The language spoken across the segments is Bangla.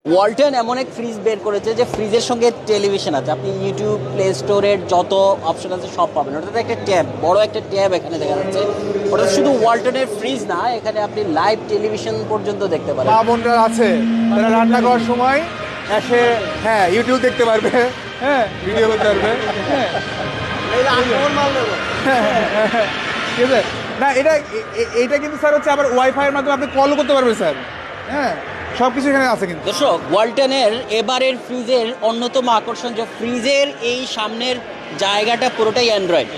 ওয়ালটন এমন এক ফ্রিজ বের করেছে যে ফ্রিজের সঙ্গে টেলিভিশন আছে। আপনি ইউটিউব, প্লে স্টোরের যত অপশন আছে সব পাবেন। ওটাতে একটা ট্যাব, বড় একটা ট্যাব এখানে দেখা যাচ্ছে। ওটা শুধু ওয়ালটনের ফ্রিজ না, এখানে আপনি লাইভ টেলিভিশন পর্যন্ত দেখতে পারেন। মা বোনরা আছে, তারা রান্না করার সময় এসে ইউটিউব দেখতে পারবে, ভিডিও করতে পারবে। ঠিক আছে না, এটা কিন্তু স্যার হচ্ছে আবার ওয়াইফাইয়ের মাধ্যমে আপনি কলও করতে পারবেন স্যার। সব কিছু এখানে আছে কিন্তু। দর্শক, ওয়ালটনের এবারের ফ্রিজের অন্যতম আকর্ষণ যে ফ্রিজের এই সামনের জায়গাটা পুরোটাই অ্যান্ড্রয়েড।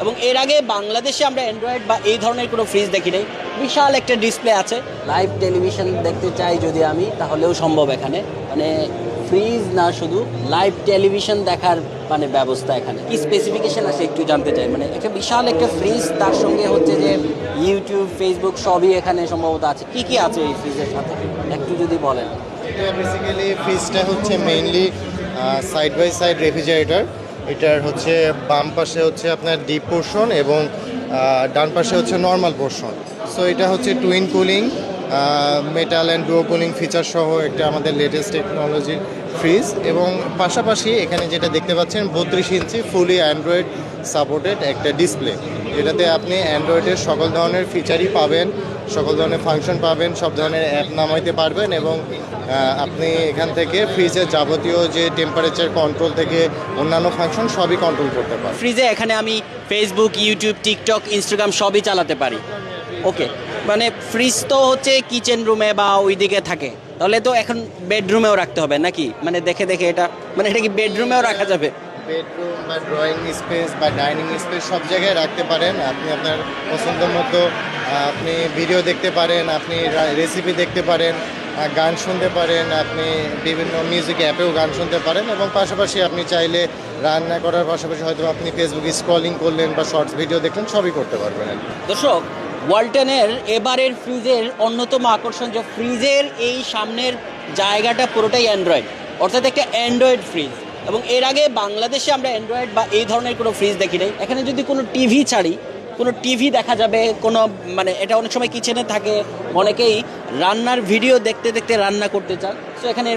এবং এর আগে বাংলাদেশে আমরা অ্যান্ড্রয়েড বা এই ধরনের কোনো ফ্রিজ দেখি নাই। বিশাল একটা ডিসপ্লে আছে। লাইভ টেলিভিশন দেখতে চাই যদি আমি, তাহলেও সম্ভব এখানে। মানে ফ্রিজ না, শুধু লাইভ টেলিভিশন দেখার মানে ব্যবস্থা এখানে। কি স্পেসিফিকেশন আছে একটু জানতে চাই। মানে একটা বিশাল একটা ফ্রিজ, তার সঙ্গে হচ্ছে যে ইউটিউব, ফেসবুক সবই এখানে সম্ভবত আছে। কি কি আছে এই ফ্রিজের সাথে একটু যদি বলেন। এটা বেসিক্যালি ফ্রিজটা হচ্ছে mainly side by side refrigerator. এটার হচ্ছে বাম পাশে হচ্ছে আপনার ডিপ পোর্শন এবং ডান পাশে হচ্ছে নর্মাল পোর্শন। সো এটা হচ্ছে twin cooling, metal and duo cooling feature সহ একটা আমাদের লেটেস্ট টেকনোলজির ফ্রিজ। এবং পাশাপাশি এখানে যেটা দেখতে পাচ্ছেন 32 ইঞ্চি ফুলি অ্যান্ড্রয়েড সাপোর্টেড একটা ডিসপ্লে, যেটাতে আপনি অ্যান্ড্রয়েডের সকল ধরনের ফিচারই পাবেন, সকল ধরনের ফাংশন পাবেন, সব ধরনের অ্যাপ নামাইতে পারবেন। এবং আপনি এখান থেকে ফ্রিজের যাবতীয় যে টেম্পারেচার কন্ট্রোল থেকে অন্যান্য ফাংশন সবই কন্ট্রোল করতে পারেন। ফ্রিজে এখানে আমি ফেসবুক, ইউটিউব, টিকটক, ইনস্টাগ্রাম সবই চালাতে পারি। ওকে, মানে ফ্রিজ তো হচ্ছে কিচেন রুমে বা ওই দিকে থাকে, তাহলে তো এখন বেডরুমেও রাখতে হবে নাকি? মানে দেখে দেখে এটা, মানে এটা কি বেডরুমেও রাখা যাবে? বেডরুম বা ড্রয়িং স্পেস বা ডাইনিং স্পেস সব জায়গায় রাখতে পারেন। আপনি আপনার পছন্দ মতো আপনি ভিডিও দেখতে পারেন, আপনি রেসিপি দেখতে পারেন, গান শুনতে পারেন, আপনি বিভিন্ন মিউজিক অ্যাপেও গান শুনতে পারেন। এবং পাশাপাশি আপনি চাইলে রান্না করার পাশাপাশি হয়তো আপনি ফেসবুক স্ক্রলিং করলেন বা শর্টস ভিডিও দেখলেন, সবই করতে পারবেন। দর্শক, ওয়ালটনের এবারের ফ্রিজের অন্যতম আকর্ষণ যে ফ্রিজের এই সামনের জায়গাটা পুরোটাই অ্যান্ড্রয়েড, অর্থাৎ একটা অ্যান্ড্রয়েড ফ্রিজ। এবং এর আগে বাংলাদেশে আমরা অ্যান্ড্রয়েড বা এই ধরনের কোনো ফ্রিজ দেখি নাই। এখানে যদি কোনো টিভি ছাড়ি, কোনো টিভি দেখা যাবে, কোনো মানে এটা অনেক সময় কিচেনে থাকে, অনেকেই রান্নার ভিডিও দেখতে দেখতে রান্না করতে চান, সো এখানে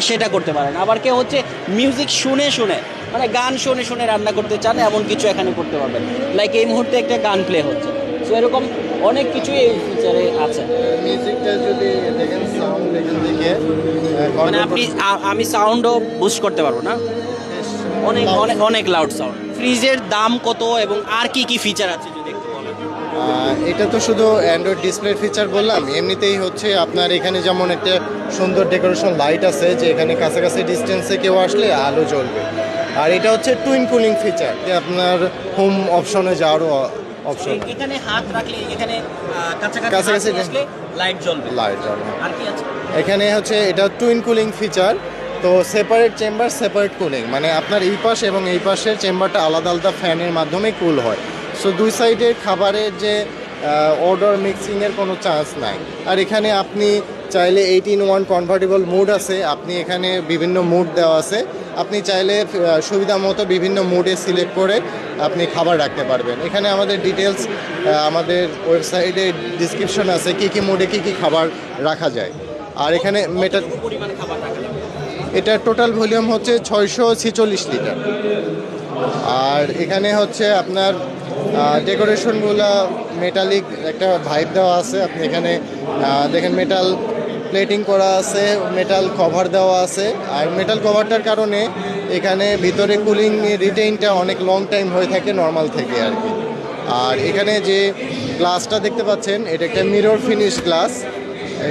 সেটা করতে পারেন। আবার কেউ হচ্ছে মিউজিক শুনে শুনে, মানে গান শুনে শুনে রান্না করতে চান, এমন কিছু এখানে করতে পারবেন। লাইক এই মুহূর্তে একটা গান প্লে হচ্ছে, সো এরকম অনেক কিছুই এই ফিচারে আছে। মিউজিকটা যদি দেখেন সাউন্ড এখান থেকে মানে আমি সাউন্ডও বুস্ট করতে পারবো না? অনেক অনেক অনেক লাউড সাউন্ড। ফ্রিজের দাম কত এবং আর কি কি ফিচার আছে যদি একটু বলেন। এটা তো শুধু অ্যান্ড্রয়েড ডিসপ্লে ফিচার বললাম, এমনিতেই হচ্ছে আপনার এখানে যেমন একটা সুন্দর ডেকোরেশন লাইট আছে, যে এখানে কাছাকাছি ডিস্টেন্সে কেউ আসলে আলো জ্বলবে। আর এটা হচ্ছে টুইন কুলিং ফিচার, যে আপনার হোম অপশনে যাওয়ারও অপশন। এখানে হাত রাখলে এখানে কাছাকাছি আসলে লাইট জ্বলবে। লাইট জ্বলবে। আর কি আছে এখানে হচ্ছে এটা টুইন কুলিং ফিচার। তো সেপারেট চেম্বার, সেপারেট কুলিং, মানে আপনার এই পাশ এবং এই পাশের চেম্বারটা আলাদা আলাদা ফ্যানের মাধ্যমে কুল হয়। সো দুই সাইডের খাবারের যে অর্ডার মিক্সিংয়ের কোনো চান্স নাই। আর এখানে আপনি চাইলে 18:1 কনভার্টেবল মুড আছে, আপনি এখানে বিভিন্ন মুড দেওয়া আছে, আপনি চাইলে সুবিধা মতো বিভিন্ন মুডে সিলেক্ট করে আপনি খাবার রাখতে পারবেন। এখানে আমাদের ডিটেলস আমাদের ওয়েবসাইটে ডিসক্রিপশন আছে, কী কী মুডে কী কী খাবার রাখা যায়। আর এখানে পরিমাণ খাবার রাখা যাবে? এটার টোটাল ভলিউম হচ্ছে 646 লিটার। আর এখানে হচ্ছে আপনার ডেকোরেশনগুলো মেটালিক একটা ভাইব দেওয়া আছে। আপনি এখানে দেখেন মেটাল প্লেটিং করা আছে, মেটাল কভার দেওয়া আছে। আর মেটাল কভারটার কারণে এখানে ভিতরে কুলিং রিটেইনটা অনেক লং টাইম হয়ে থাকে নর্মাল থেকে আর কি। আর এখানে যে গ্লাসটা দেখতে পাচ্ছেন, এটা একটা মিরর ফিনিশ গ্লাস।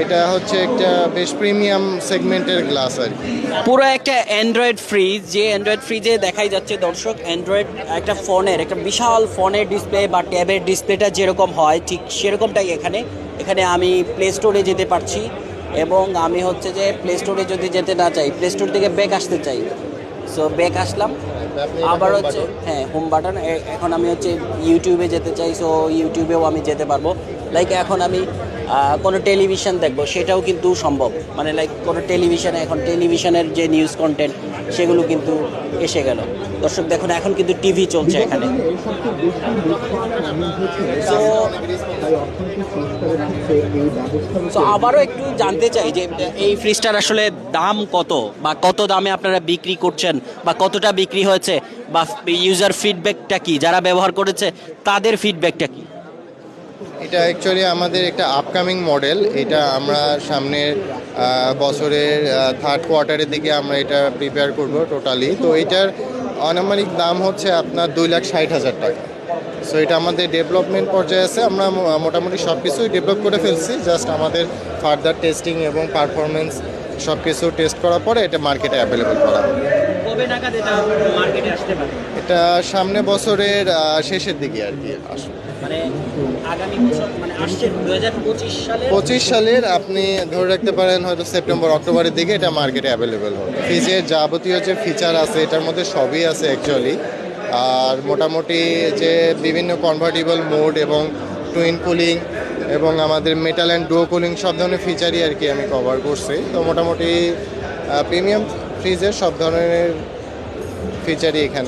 এটা হচ্ছে একটা বেশ প্রিমিয়াম সেগমেন্টের গ্লাস আর কি। পুরো একটা অ্যান্ড্রয়েড ফ্রিজ, যে অ্যান্ড্রয়েড ফ্রিজে দেখাই যাচ্ছে দর্শক, অ্যান্ড্রয়েড একটা ফোনের, একটা বিশাল ফোনের ডিসপ্লে বা ট্যাবের ডিসপ্লেটা যেরকম হয় ঠিক সেরকমটাই এখানে। এখানে আমি প্লে স্টোরে যেতে পারছি, এবং আমি হচ্ছে যে প্লে স্টোরে যদি যেতে না চাই, প্লে স্টোর থেকে ব্যাক আসতে চাই, সো ব্যাক আসলাম। আবার হচ্ছে হোম বাটন। এখন আমি হচ্ছে ইউটিউবে যেতে চাই, সো ইউটিউবেও আমি যেতে পারবো। লাইক এখন আমি কোনো টেলিভিশন দেখবো, সেটাও কিন্তু সম্ভব। মানে লাইক কোনো টেলিভিশনে, এখন টেলিভিশনের যে নিউজ কন্টেন্ট সেগুলো কিন্তু এসে গেল। দর্শক দেখুন, এখন কিন্তু টিভি চলছে এখানে। তো তো আবারও একটু জানতে চাই যে এই ফ্রিজটার আসলে দাম কত, বা কত দামে আপনারা বিক্রি করছেন, বা কতটা বিক্রি হয়েছে, বা ইউজার ফিডব্যাকটা কি, যারা ব্যবহার করেছে তাদের ফিডব্যাকটা কি? এটা অ্যাকচুয়ালি আমাদের একটা আপকামিং মডেল। এটা আমরা সামনের বছরের থার্ড কোয়ার্টারের দিকে আমরা এটা প্রিপেয়ার করব টোটালি। তো এটার আনুমানিক দাম হচ্ছে আপনার 2,60,000 টাকা। সো এটা আমাদের ডেভেলপমেন্ট পর্যায়ে আছে, আমরা মোটামুটি সব কিছুই ডেভেলপ করে ফেলছি, জাস্ট আমাদের ফার্দার টেস্টিং এবং পারফরমেন্স সব কিছু টেস্ট করার পরে এটা মার্কেটে অ্যাভেলেবল করা হবে। কবে নাগাদ এটা মার্কেটে আসতে পারে? এটা সামনে বছরের শেষের দিকে আর কি আসবে। মানে আগামী বছর, মানে আসছে 2025 সালে? 25 সালের আপনি ধরে রাখতে পারেন হয়তো সেপ্টেম্বর অক্টোবরের দিকে এটা মার্কেটে অ্যাভেলেবেল হবে। ফ্রিজের যাবতীয় যে ফিচার আছে এটার মধ্যে সবই আছে অ্যাকচুয়ালি। আর মোটামুটি যে বিভিন্ন কনভার্টেবল মোড এবং টুইন কুলিং এবং আমাদের মেটাল অ্যান্ড ডুও কুলিং সব ধরনের ফিচারই আর কি আমি কভার করছি। তো মোটামুটি প্রিমিয়াম ফ্রিজের সব ধরনের ফিচারই এখানে